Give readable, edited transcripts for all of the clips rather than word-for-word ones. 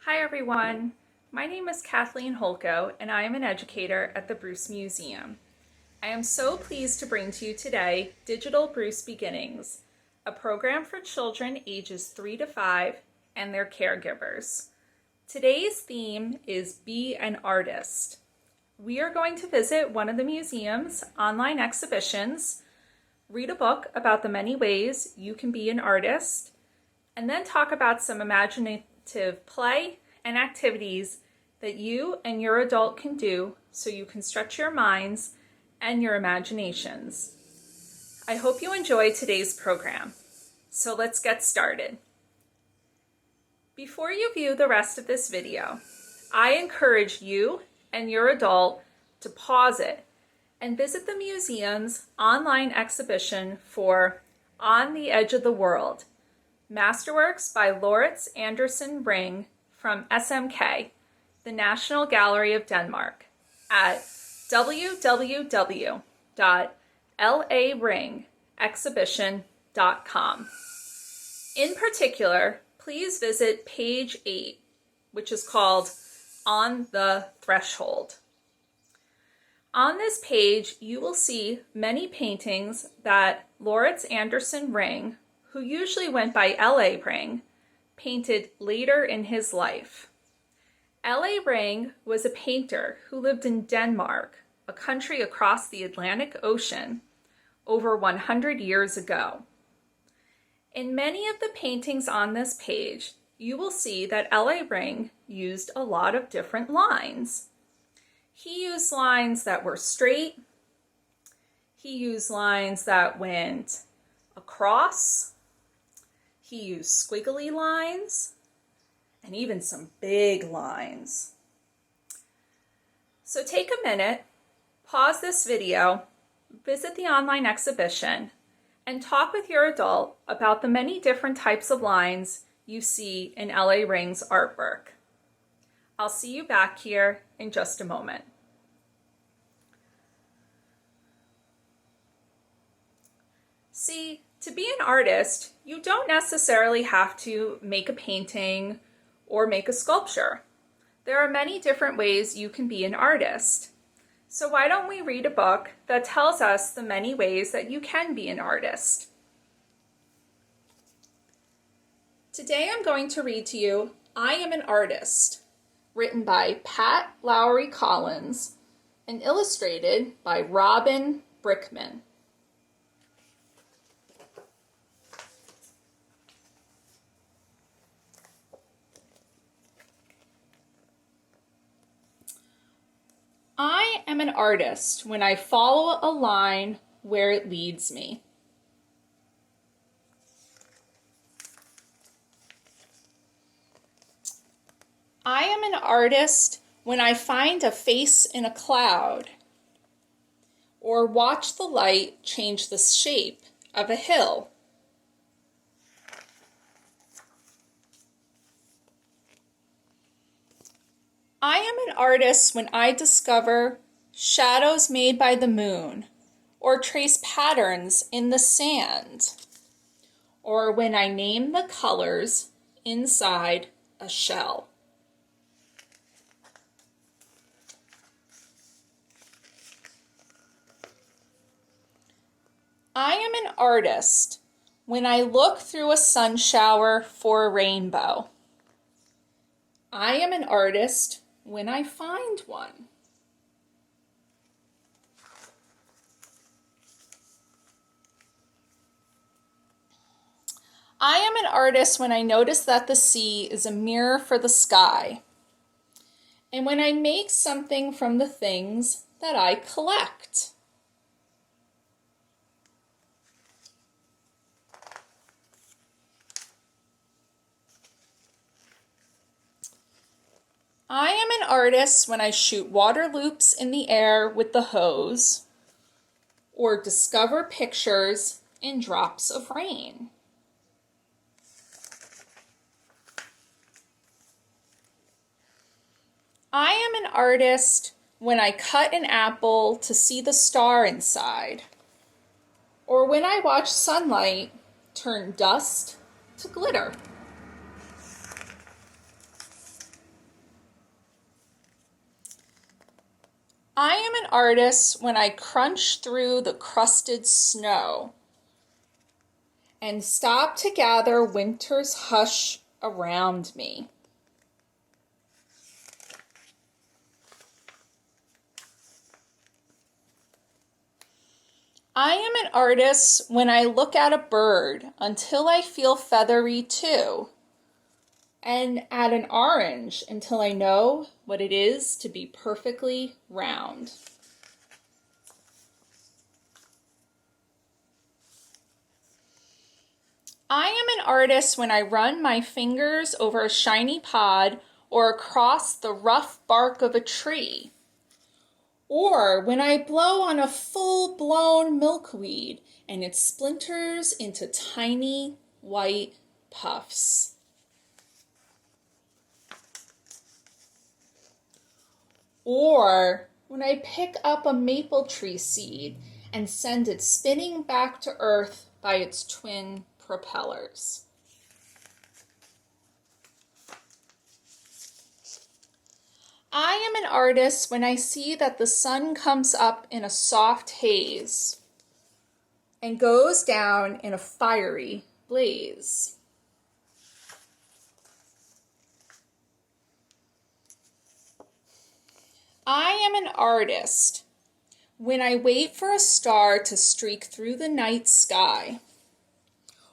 Hi everyone, my name is Kathleen Holko and I am an educator at the Bruce Museum. I am so pleased to bring to you today Digital Bruce Beginnings, a program for children ages 3 to 5 and their caregivers. Today's theme is Be an Artist. We are going to visit one of the museum's online exhibitions, read a book about the many ways you can be an artist, and then talk about some imaginative play and activities that you and your adult can do so you can stretch your minds and your imaginations. I hope you enjoy today's program. So let's get started. Before you view the rest of this video, I encourage you and your adult to pause it and visit the museum's online exhibition for On the Edge of the World, Masterworks by Laurits Andersen Ring from SMK, the National Gallery of Denmark, at www.laringexhibition.com. In particular, please visit page 8, which is called On the Threshold. On this page, you will see many paintings that Laurits Andersen Ring, who usually went by L.A. Ring, painted later in his life. L.A. Ring was a painter who lived in Denmark, a country across the Atlantic Ocean, over 100 years ago. In many of the paintings on this page, you will see that L.A. Ring used a lot of different lines. He used lines that were straight. He used lines that went across. He used squiggly lines and even some big lines. So take a minute, pause this video, visit the online exhibition, and talk with your adult about the many different types of lines you see in L.A. Ring's artwork. I'll see you back here in just a moment. See, to be an artist, you don't necessarily have to make a painting or make a sculpture. There are many different ways you can be an artist. So why don't we read a book that tells us the many ways that you can be an artist? Today I'm going to read to you I Am an Artist, written by Pat Lowry Collins and illustrated by Robin Brickman. I am an artist when I follow a line where it leads me. I am an artist when I find a face in a cloud or watch the light change the shape of a hill. I am an artist when I discover shadows made by the moon, or trace patterns in the sand, or when I name the colors inside a shell. I am an artist when I look through a sun shower for a rainbow. I am an artist when I find one. I am an artist when I notice that the sea is a mirror for the sky, and when I make something from the things that I collect. I am an artist when I shoot water loops in the air with the hose, or discover pictures in drops of rain. I am an artist when I cut an apple to see the star inside, or when I watch sunlight turn dust to glitter. I am an artist when I crunch through the crusted snow and stop to gather winter's hush around me. I am an artist when I look at a bird until I feel feathery too, and at an orange until I know what it is to be perfectly round. I am an artist when I run my fingers over a shiny pod or across the rough bark of a tree, or when I blow on a full-blown milkweed and it splinters into tiny white puffs. Or when I pick up a maple tree seed and send it spinning back to earth by its twin propellers. I am an artist when I see that the sun comes up in a soft haze and goes down in a fiery blaze. I am an artist when I wait for a star to streak through the night sky,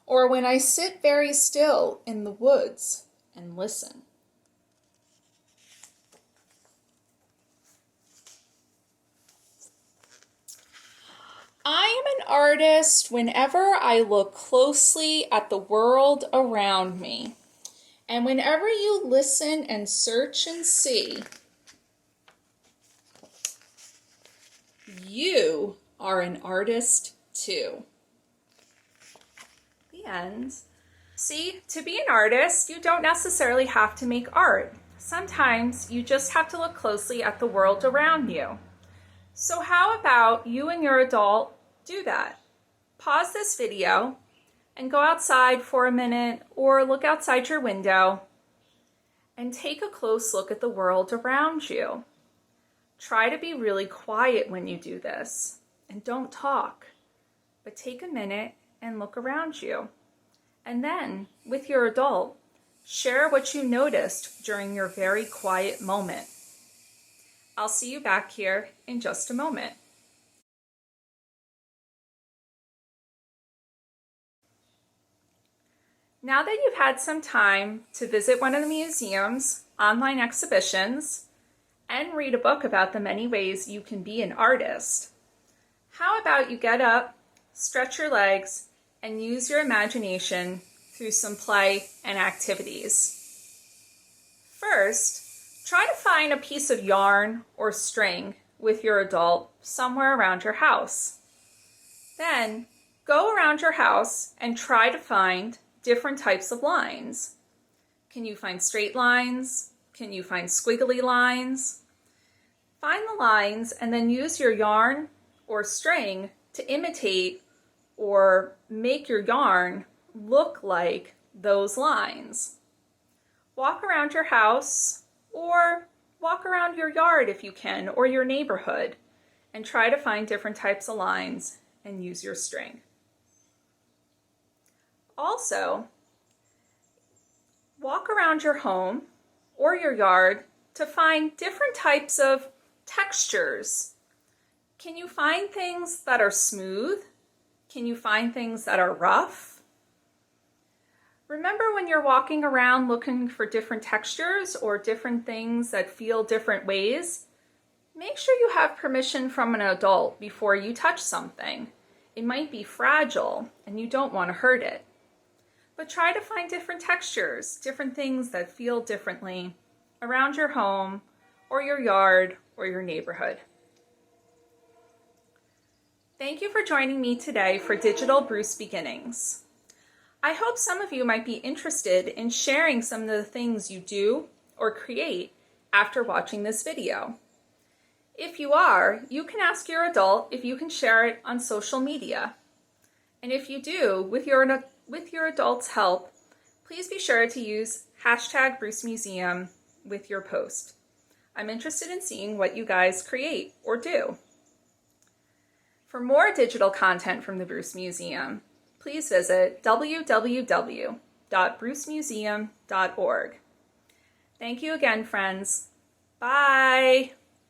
or when I sit very still in the woods and listen. I am an artist whenever I look closely at the world around me, and whenever you listen and search and see, you are an artist too. The end. See, to be an artist, you don't necessarily have to make art. Sometimes you just have to look closely at the world around you. So how about you and your adult do that? Pause this video and go outside for a minute or look outside your window and take a close look at the world around you. Try to be really quiet when you do this and don't talk, but take a minute and look around you. And then, with your adult, share what you noticed during your very quiet moment. I'll see you back here in just a moment. Now that you've had some time to visit one of the museum's online exhibitions and read a book about the many ways you can be an artist, how about you get up, stretch your legs, and use your imagination through some play and activities. First, try to find a piece of yarn or string with your adult somewhere around your house. Then, go around your house and try to find different types of lines. Can you find straight lines? Can you find squiggly lines? Find the lines and then use your yarn or string to imitate or make your yarn look like those lines. Walk around your house or walk around your yard if you can, or your neighborhood, and try to find different types of lines and use your string. Also, walk around your home or your yard to find different types of textures. Can you find things that are smooth? Can you find things that are rough? Remember when you're walking around looking for different textures or different things that feel different ways? Make sure you have permission from an adult before you touch something. It might be fragile and you don't want to hurt it. But try to find different textures, different things that feel differently around your home or your yard or your neighborhood. Thank you for joining me today for Digital Bruce Beginnings. I hope some of you might be interested in sharing some of the things you do or create after watching this video. If you are, you can ask your adult if you can share it on social media. And if you do, with your adult's help, please be sure to use #BruceMuseum with your post. I'm interested in seeing what you guys create or do. For more digital content from the Bruce Museum, please visit www.brucemuseum.org. Thank you again, friends. Bye!